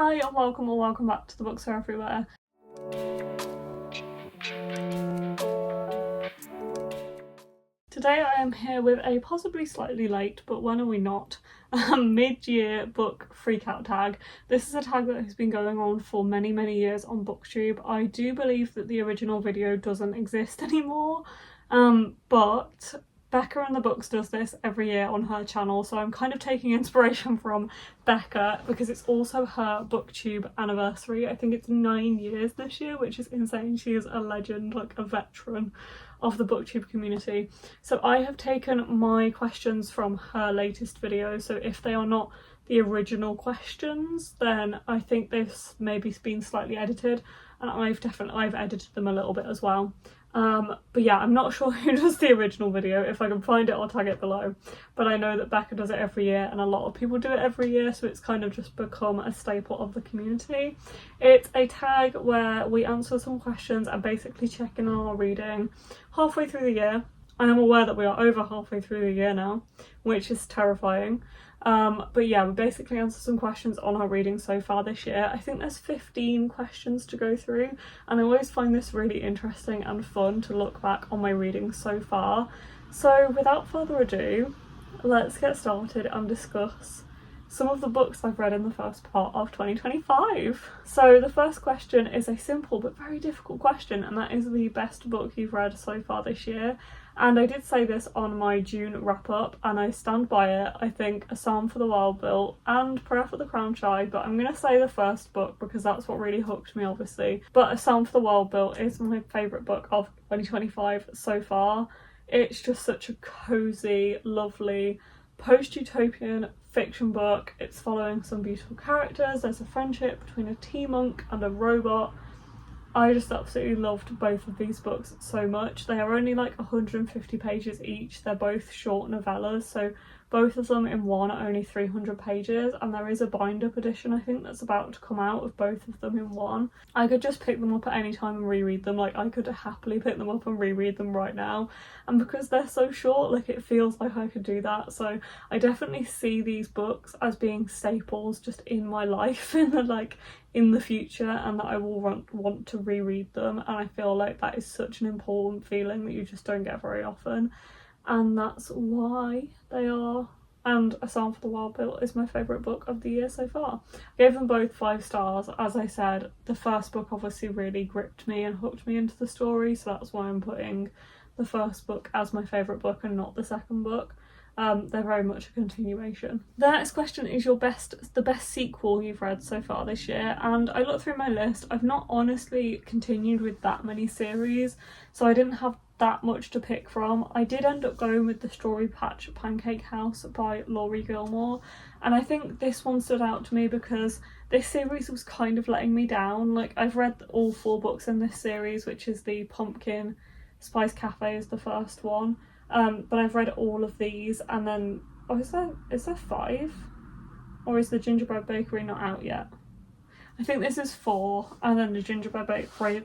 Hi and welcome back to The Books Are Everywhere. Today I am here with a possibly slightly late, but when are we not, mid-year book freakout tag. This is a tag that has been going on for many years on BookTube. I do believe that the original video doesn't exist anymore, but Becca and the Books does this every year on her channel, so I'm kind of taking inspiration from Becca because it's also her BookTube anniversary. I think it's 9 years this year, which is insane. She is a legend, like a veteran of the BookTube community. So I have taken my questions from her latest video, so if they are not the original questions, then I think they've maybe been slightly edited, and I've edited them a little bit as well. But yeah, I'm not sure who does the original video. If I can find it, I'll tag it below. But I know that Becca does it every year and a lot of people do it every year, so it's kind of just become a staple of the community. It's a tag where we answer some questions and basically check in on our reading halfway through the year. I am aware that we are over halfway through the year now, which is terrifying. But yeah, we basically answer some questions on our reading so far this year. I think there's 15 questions to go through, and I always find this really interesting and fun to look back on my reading so far. So without further ado, let's get started and discuss some of the books I've read in the first part of 2025. So the first question is a simple but very difficult question, and that is the best book you've read so far this year. And I did say this on my June wrap up and I stand by it. I think A Psalm for the Wild Bull and Prayer for the Crown Child, but I'm going to say the first book because that's what really hooked me, obviously. But A Psalm for the Wild Bull is my favourite book of 2025 so far. It's just such a cosy, lovely, post-utopian fiction book. It's following some beautiful characters. There's a friendship between a tea monk and a robot. I just absolutely loved both of these books so much. They are only like 150 pages each. They're both short novellas, so both of them in one are only 300 pages, and there is a bind-up edition I think that's about to come out of both of them in one. I could just pick them up at any time and reread them. Like, I could happily pick them up and reread them right now, and because they're so short, like, it feels like I could do that. So I definitely see these books as being staples just in my life in the future, and that I will want to reread them, and I feel like that is such an important feeling that you just don't get very often. And that's why they are. And A Psalm for the Wild Bull is my favourite book of the year so far. I gave them both 5 stars. As I said, the first book obviously really gripped me and hooked me into the story, so that's why I'm putting the first book as my favourite book and not the second book. They're very much a continuation. The next question is the best sequel you've read so far this year, and I looked through my list. I've not honestly continued with that many series, so I didn't have that much to pick from. I did end up going with the Strawberry Patch Pancake House by Laurie Gilmore, and I think this one stood out to me because this series was kind of letting me down. Like, I've read all 4 books in this series, which is the Pumpkin Spice Cafe is the first one. But I've read all of these, and then is there 5? Or is the Gingerbread Bakery not out yet? I think this is 4, and then the Gingerbread Bakery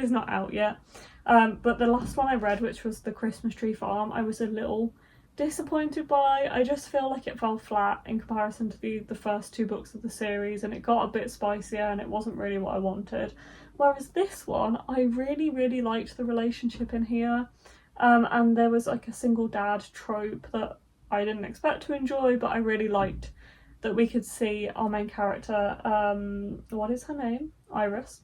is not out yet. But the last one I read, which was The Christmas Tree Farm, I was a little disappointed by. I just feel like it fell flat in comparison to the first 2 books of the series, and it got a bit spicier and it wasn't really what I wanted. Whereas this one, I really liked the relationship in here. And there was like a single dad trope that I didn't expect to enjoy, but I really liked that we could see our main character, what is her name? Iris.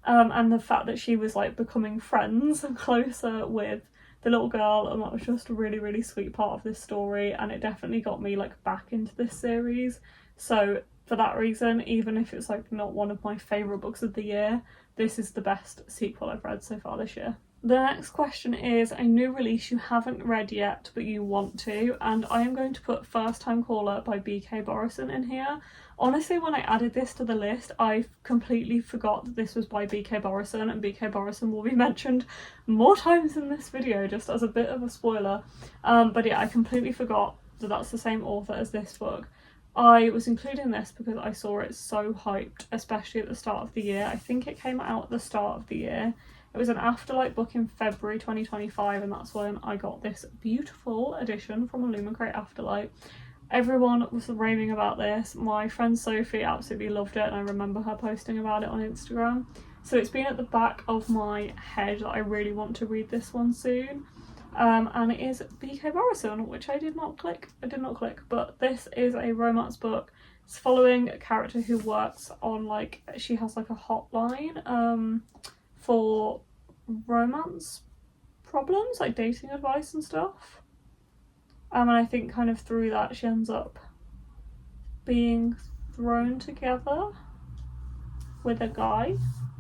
And the fact that she was like becoming friends and closer with the little girl, and that was just a really sweet part of this story, and it definitely got me like back into this series. So for that reason, even if it's like not one of my favourite books of the year, this is the best sequel I've read so far this year. The next question is a new release you haven't read yet but you want to, and I am going to put First Time Caller by BK Borison in here. Honestly, when I added this to the list, I completely forgot that this was by BK Borison, and BK Borison will be mentioned more times in this video, just as a bit of a spoiler. But yeah, I completely forgot that that's the same author as this book. I was including this because I saw it so hyped, especially at the start of the year. I think it came out at the start of the year. It was an Afterlight book in February 2025, and that's when I got this beautiful edition from Illumicrate Afterlight. Everyone was raving about this. My friend Sophie absolutely loved it, and I remember her posting about it on Instagram. So it's been at the back of my head that I really want to read this one soon. And it is BK Borison, which I did not click, but this is a romance book. It's following a character who works on, like, she has like a hotline for romance problems, like dating advice and stuff. And I think kind of through that she ends up being thrown together with a guy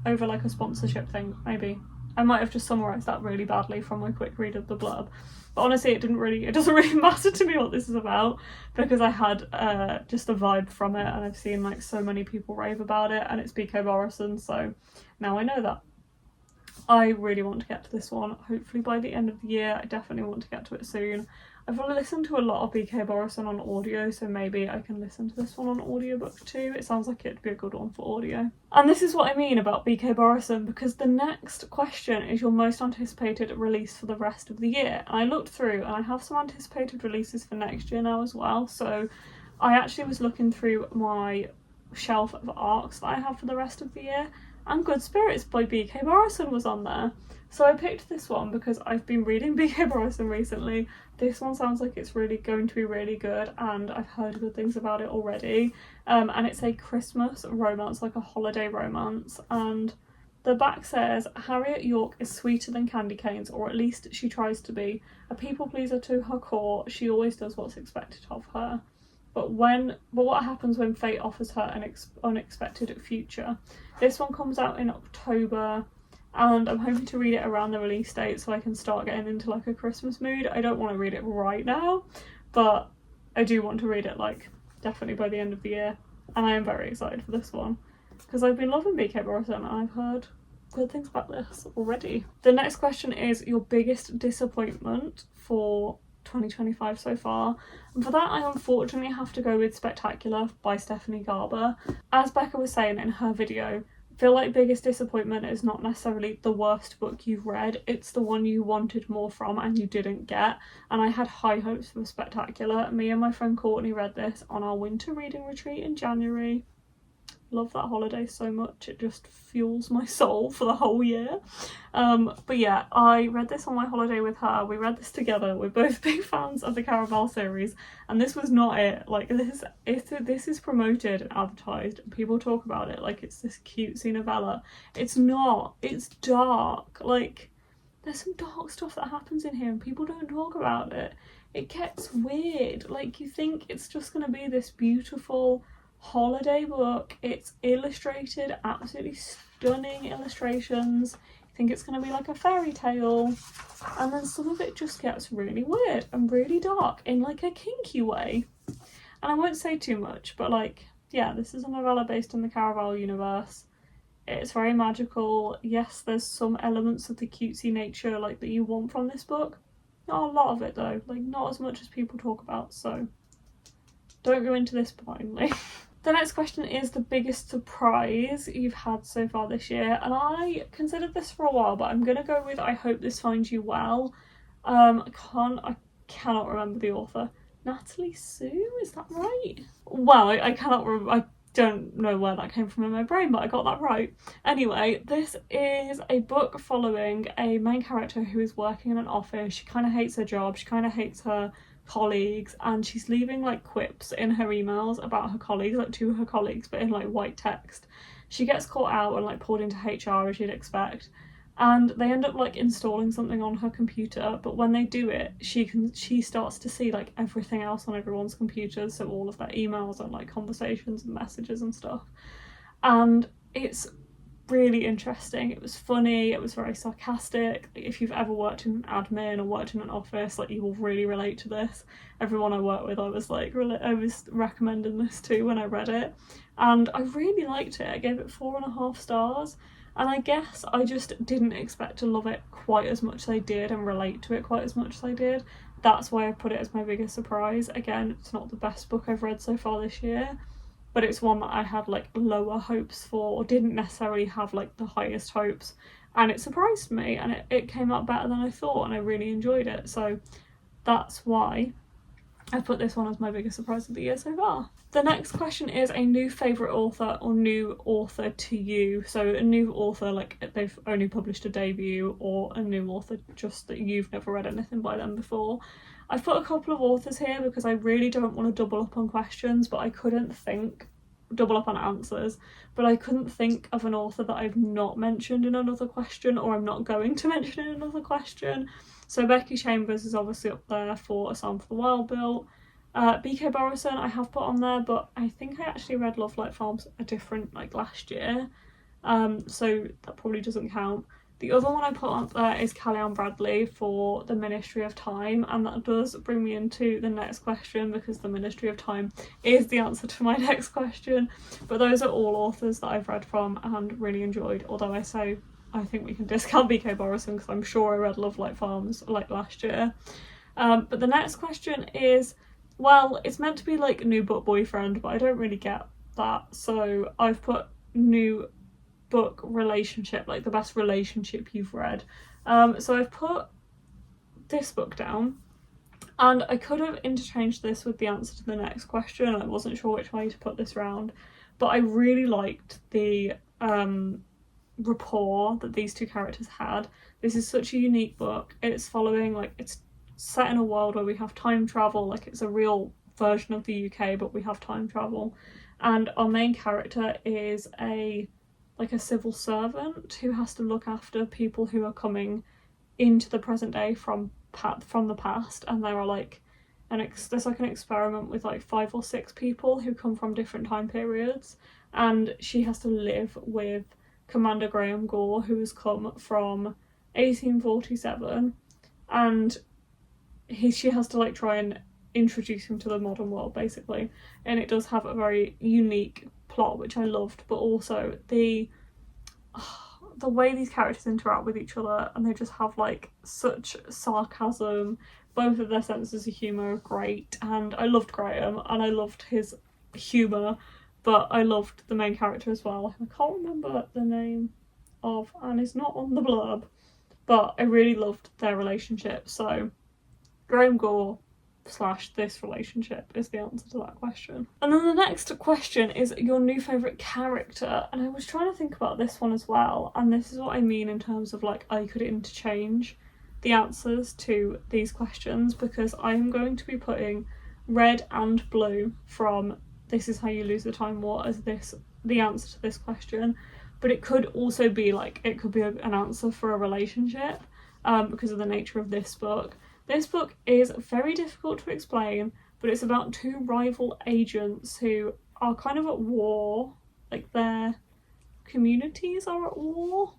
over like a sponsorship thing, maybe. I might have just summarised that really badly from my quick read of the blurb. But honestly, it doesn't really matter to me what this is about, because I had just a vibe from it, and I've seen like so many people rave about it, and it's BK Borison, so now I know that. I really want to get to this one, hopefully by the end of the year. I definitely want to get to it soon. I've listened to a lot of BK Borison on audio, so maybe I can listen to this one on audiobook too. It sounds like it'd be a good one for audio. And this is what I mean about BK Borison, because the next question is your most anticipated release for the rest of the year. And I looked through and I have some anticipated releases for next year now as well. So I actually was looking through my shelf of arcs that I have for the rest of the year, and Good Spirits by BK Borison was on there. So I picked this one because I've been reading BK Borison recently. This one sounds like it's really going to be really good, and I've heard good things about it already. And it's a Christmas romance, like a holiday romance. And the back says, Harriet York is sweeter than candy canes, or at least she tries to be. A people pleaser to her core, she always does what's expected of her. But what happens when fate offers her an unexpected future? This one comes out in October, and I'm hoping to read it around the release date so I can start getting into like a Christmas mood. I don't want to read it right now, but I do want to read it like definitely by the end of the year, and I am very excited for this one because I've been loving BK Borison and I've heard good things about this already. The next question is your biggest disappointment for 2025 so far, and for that I unfortunately have to go with Spectacular by Stephanie Garber. As Becca was saying in her video, I feel like biggest disappointment is not necessarily the worst book you've read, it's the one you wanted more from and you didn't get. And I had high hopes for Spectacular. Me and my friend Courtney read this on our winter reading retreat in January. Love that holiday so much, it just fuels my soul for the whole year. But yeah, I read this on my holiday with her. We read this together. We're both big fans of the Caraval series, and this was not it. Like this is promoted and advertised, and people talk about it like it's this cutesy novella. It's not. It's dark. Like there's some dark stuff that happens in here and people don't talk about it. It gets weird. Like you think it's just gonna be this beautiful holiday book. It's illustrated, absolutely stunning illustrations. You think it's going to be like a fairy tale, and then some of it just gets really weird and really dark in like a kinky way. And I won't say too much, but like, yeah, this is a novella based in the Caraval universe. It's very magical. Yes, there's some elements of the cutesy nature like that you want from this book. Not a lot of it though, like not as much as people talk about, so don't go into this blindly. The next question is the biggest surprise you've had so far this year, and I considered this for a while, but I'm gonna go with I Hope This Finds You Well. I cannot remember the author. Natalie Sue, is that right? Well, I cannot remember. I don't know where that came from in my brain, but I got that right. Anyway, this is a book following a main character who is working in an office. She kind of hates her job, she kind of hates her colleagues, and she's leaving like quips in her emails about her colleagues, like to her colleagues, but in like white text. She gets caught out and like pulled into HR as you'd expect, and they end up like installing something on her computer, but when they do it, she starts to see like everything else on everyone's computers, so all of their emails and like conversations and messages and stuff. And it's really interesting. It was funny, it was very sarcastic. If you've ever worked in admin or worked in an office, like you will really relate to this. Everyone I work with, I was recommending this to when I read it, and I really liked it. I gave it 4.5 stars, and I guess I just didn't expect to love it quite as much as I did and relate to it quite as much as I did. That's why I put it as my biggest surprise. Again, it's not the best book I've read so far this year, but it's one that I had like lower hopes for, or didn't necessarily have like the highest hopes, and it surprised me, and it came out better than I thought, and I really enjoyed it, so that's why I put this one as my biggest surprise of the year so far. The next question is a new favourite author or new author to you. So a new author, like they've only published a debut, or a new author just that you've never read anything by them before. I've put a couple of authors here because I really don't want to double up on questions, but I couldn't think, double up on answers, but I couldn't think of an author that I've not mentioned in another question, or I'm not going to mention in another question. So Becky Chambers is obviously up there for A Psalm for the Wild Built. BK Borison I have put on there, but I think I actually read Love Like Farms a different, like last year, so that probably doesn't count. The other one I put up there is Kaliane Bradley for The Ministry of Time, and that does bring me into the next question because The Ministry of Time is the answer to my next question. But those are all authors that I've read from and really enjoyed, although I think we can discount BK Borison because I'm sure I read Love Like Farms like last year. But the next question is, well, it's meant to be like new book boyfriend, but I don't really get that, so I've put new book relationship, like the best relationship you've read. So I've put this book down, and I could have interchanged this with the answer to the next question. I wasn't sure which way to put this round, but I really liked the rapport that these two characters had. This is such a unique book. It's following, like, it's set in a world where we have time travel, like it's a real version of the UK, but we have time travel, and our main character is a civil servant who has to look after people who are coming into the present day from the past, and there are like there's like an experiment with like 5 or 6 people who come from different time periods, and she has to live with Commander Graham Gore, who has come from 1847, and she has to like try and introduce him to the modern world basically. And it does have a very unique plot which I loved, but also the way these characters interact with each other, and they just have like such sarcasm. Both of their senses of humour are great, and I loved Graham and I loved his humour, but I loved the main character as well. I can't remember the name of, and it's not on the blurb, but I really loved their relationship. So Graham Gore / this relationship is the answer to that question. And then the next question is your new favourite character, and I was trying to think about this one as well, and this is what I mean in terms of like I could interchange the answers to these questions, because I'm going to be putting Red and Blue from This Is How You Lose the Time War as the answer to this question, but it could also be like, it could be an answer for a relationship because of the nature of this book. This book is very difficult to explain, but it's about 2 rival agents who are kind of at war, like their communities are at war,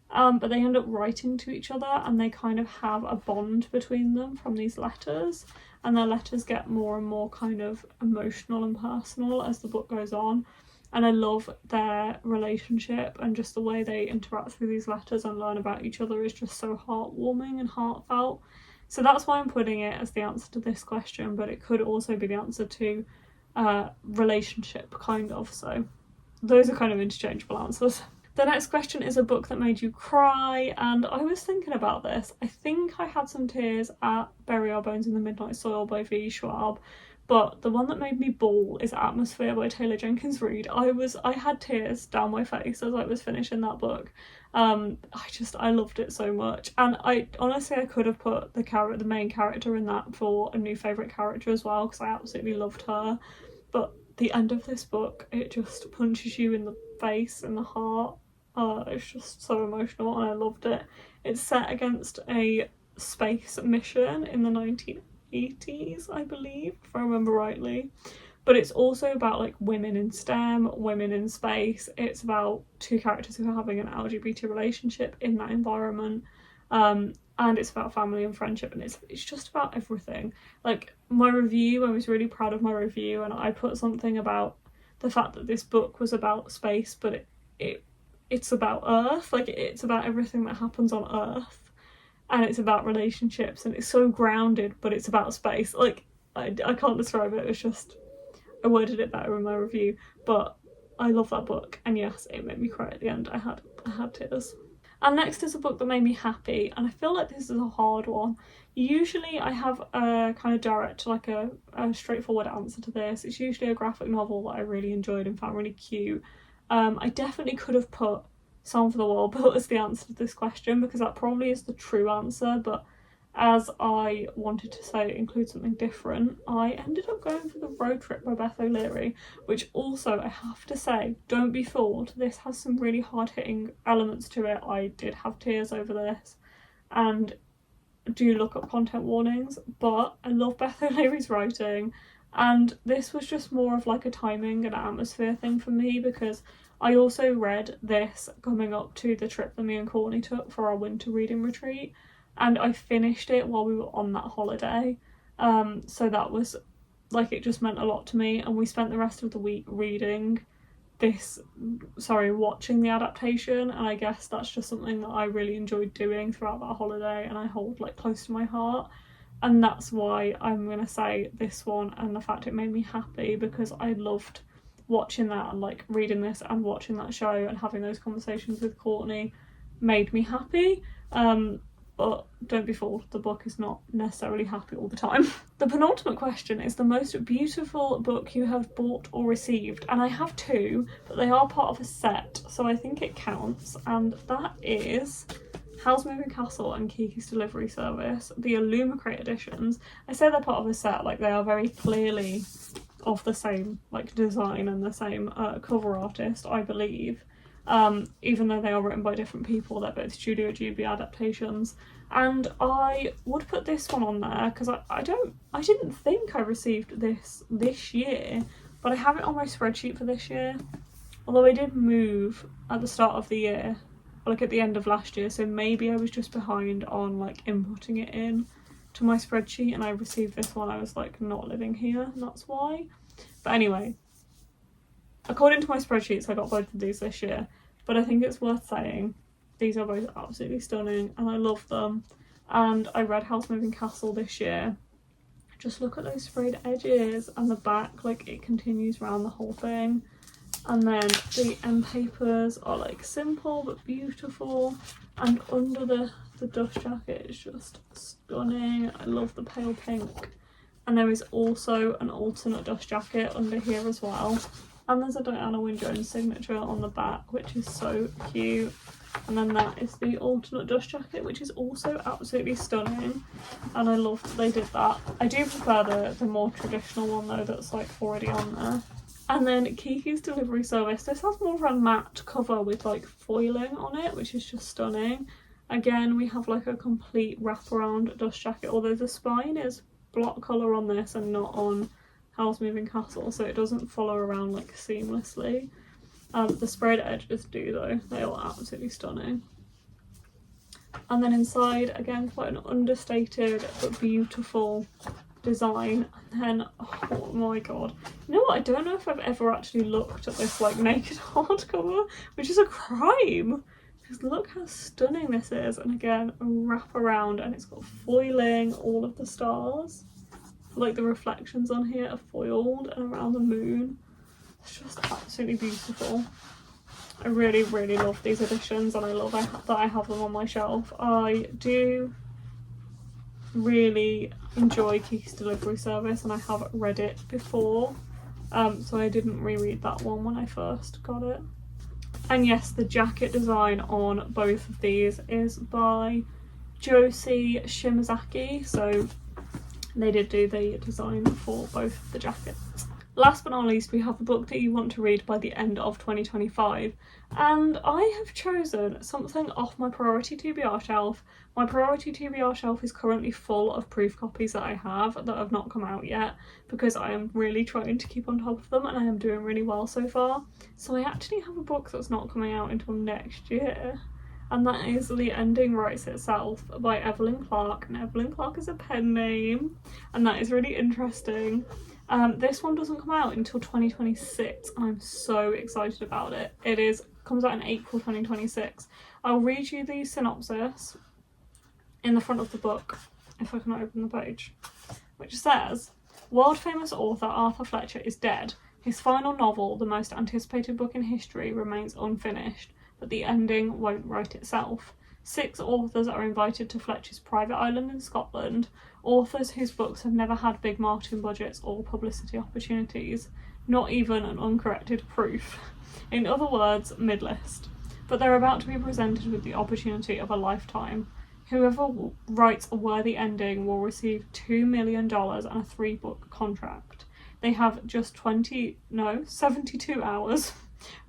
but they end up writing to each other, and they kind of have a bond between them from these letters, and their letters get more and more kind of emotional and personal as the book goes on. And I love their relationship, and just the way they interact through these letters and learn about each other is just so heartwarming and heartfelt. So that's why I'm putting it as the answer to this question, but it could also be the answer to relationship, kind of. So those are kind of interchangeable answers. The next question is a book that made you cry, and I was thinking about this. I think I had some tears at Bury Our Bones in the Midnight Soil by V. Schwab, but the one that made me bawl is Atmosphere by Taylor Jenkins Reid. I had tears down my face as I was finishing that book. I loved it so much, and I honestly could have put the main character in that for a new favourite character as well, because I absolutely loved her. But the end of this book, it just punches you in the face and the heart. It's just so emotional, and I loved it. It's set against a space mission in the 1980s, I believe, if I remember rightly. But it's also about like women in STEM, women in space. It's about 2 characters who are having an LGBT relationship in that environment, and it's about family and friendship, and it's just about everything. Like my review, I was really proud of my review, and I put something about the fact that this book was about space, but it's about Earth. Like it's about everything that happens on Earth, and it's about relationships, and it's so grounded, but it's about space. Like I can't describe it. It's just, I worded it better in my review, but I love that book, and yes, it made me cry at the end. I had tears. And next is a book that made me happy, and I feel like this is a hard one. Usually I have a kind of direct, like a straightforward answer to this. It's usually a graphic novel that I really enjoyed and found really cute. I definitely could have put Song for the World Built as the answer to this question, because that probably is the true answer, but as I wanted to say include something different, I ended up going for The Road Trip by Beth O'Leary, which also, I have to say, don't be fooled, this has some really hard-hitting elements to it. I did have tears over this, and do look up content warnings, but I love Beth O'Leary's writing, and this was just more of like a timing and atmosphere thing for me, because I also read this coming up to the trip that me and Courtney took for our winter reading retreat, and I finished it while we were on that holiday, so that was like, it just meant a lot to me, and we spent the rest of the week watching the adaptation, and I guess that's just something that I really enjoyed doing throughout that holiday and I hold like close to my heart, and that's why I'm gonna say this one, and the fact it made me happy, because I loved watching that and like reading this and watching that show and having those conversations with Courtney made me happy. But don't be fooled, the book is not necessarily happy all the time. The penultimate question is the most beautiful book you have bought or received, and I have two, but they are part of a set, so I think it counts, and that is Howl's Moving Castle and Kiki's Delivery Service, the Illumicrate editions. I say they're part of a set, like they are very clearly of the same like design and the same cover artist, I believe. Even though they are written by different people, they're both Studio Ghibli adaptations, and I would put this one on there because I didn't think I received this year, but I have it on my spreadsheet for this year, although I did move at the start of the year, like at the end of last year, so maybe I was just behind on like inputting it in to my spreadsheet, and I received this one, I was like not living here, and that's why. But anyway, according to my spreadsheets, I got both of these this year, but I think it's worth saying these are both absolutely stunning and I love them. And I read Howl's Moving Castle this year. Just look at those sprayed edges, and the back, like it continues around the whole thing. And then the end papers are like simple but beautiful, and under the dust jacket is just stunning. I love the pale pink. And there is also an alternate dust jacket under here as well. And there's a Dianna Wynne Jones signature on the back, which is so cute. And then that is the alternate dust jacket, which is also absolutely stunning. And I love that they did that. I do prefer the more traditional one though, that's like already on there. And then Kiki's Delivery Service. This has more of a matte cover with like foiling on it, which is just stunning. Again, we have like a complete wraparound dust jacket, although the spine is block colour on this and not on Howl's Moving Castle, so it doesn't follow around like seamlessly. The sprayed edges do though, they are absolutely stunning. And then inside, again, quite an understated but beautiful design. And then, oh my god, you know what, I don't know if I've ever actually looked at this like naked hardcover, which is a crime, because look how stunning this is. And again, a wrap around, and it's got foiling, all of the stars, like the reflections on here are foiled and around the moon. It's just absolutely beautiful. I really, really love these editions, and I love that I have them on my shelf. I do really enjoy Kiki's Delivery Service, and I have read it before, so I didn't reread that one when I first got it. And yes, the jacket design on both of these is by Josie Shimazaki, so they did do the design for both of the jackets. Last but not least, we have the book that you want to read by the end of 2025, and I have chosen something off my priority TBR shelf. My priority TBR shelf is currently full of proof copies that I have that have not come out yet, because I am really trying to keep on top of them, and I am doing really well so far. So I actually have a book that's not coming out until next year, and that is The Ending Writes Itself by Evelyn Clarke, and Evelyn Clarke is a pen name, and that is really interesting. This one doesn't come out until 2026. I'm so excited about it. It comes out in April 2026. I'll read you the synopsis in the front of the book, if I can open the page, which says, world famous author Arthur Fletcher is dead. His final novel, the most anticipated book in history, remains unfinished. but the ending won't write itself. 6 authors are invited to Fletcher's private island in Scotland, authors whose books have never had big marketing budgets or publicity opportunities, not even an uncorrected proof. In other words, mid-list. But they're about to be presented with the opportunity of a lifetime. Whoever writes a worthy ending will receive $2 million and a 3-book contract. They have just 72 hours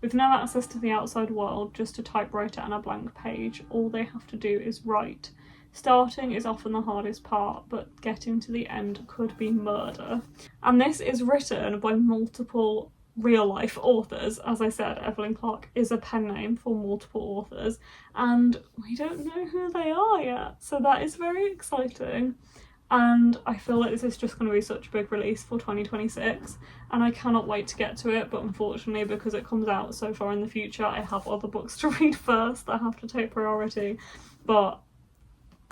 with no access to the outside world, just a typewriter and a blank page. All they have to do is write. Starting is often the hardest part, but getting to the end could be murder. And this is written by multiple real-life authors. As I said, Evelyn Clarke is a pen name for multiple authors, and we don't know who they are yet, so that is very exciting. And I feel like this is just going to be such a big release for 2026, and I cannot wait to get to it, but unfortunately because it comes out so far in the future, I have other books to read first that have to take priority. But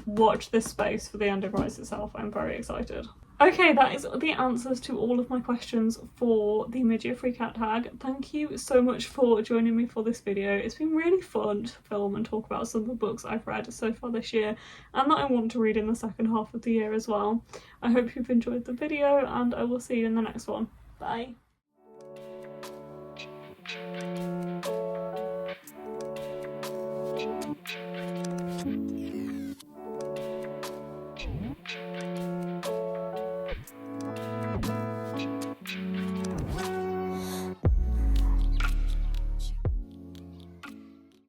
watch this space for the ending writes itself. I'm very excited. Okay, that is the answers to all of my questions for the mid-year Freakout tag. Thank you so much for joining me for this video. It's been really fun to film and talk about some of the books I've read so far this year and that I want to read in the second half of the year as well. I hope you've enjoyed the video and I will see you in the next one. Bye!